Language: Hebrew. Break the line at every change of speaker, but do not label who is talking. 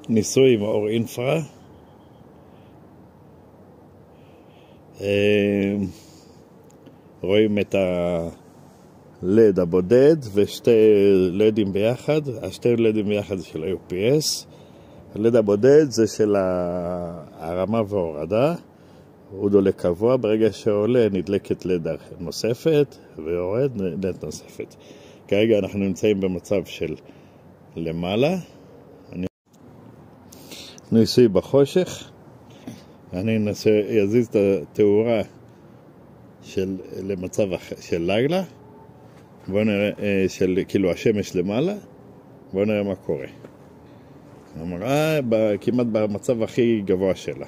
ניסוי עם אור אינפרה. רואים את הלד הבודד ושתי לדים ביחד. השתי לדים ביחד זה של ה-UPS. הלד הבודד זה של הרמה והורדה. הוא דולק קבוע, ברגע שעולה נדלקת לד נוספת ויורד לד נוספת. כרגע אנחנו נמצאים במצב של למעלה. ניסוי בחושך. אני אזיז את התאורה למצב של לילה. בואו נראה, כאילו השמש למעלה. בואו נראה מה קורה. המראה כמעט במצב הכי גבוה שלה.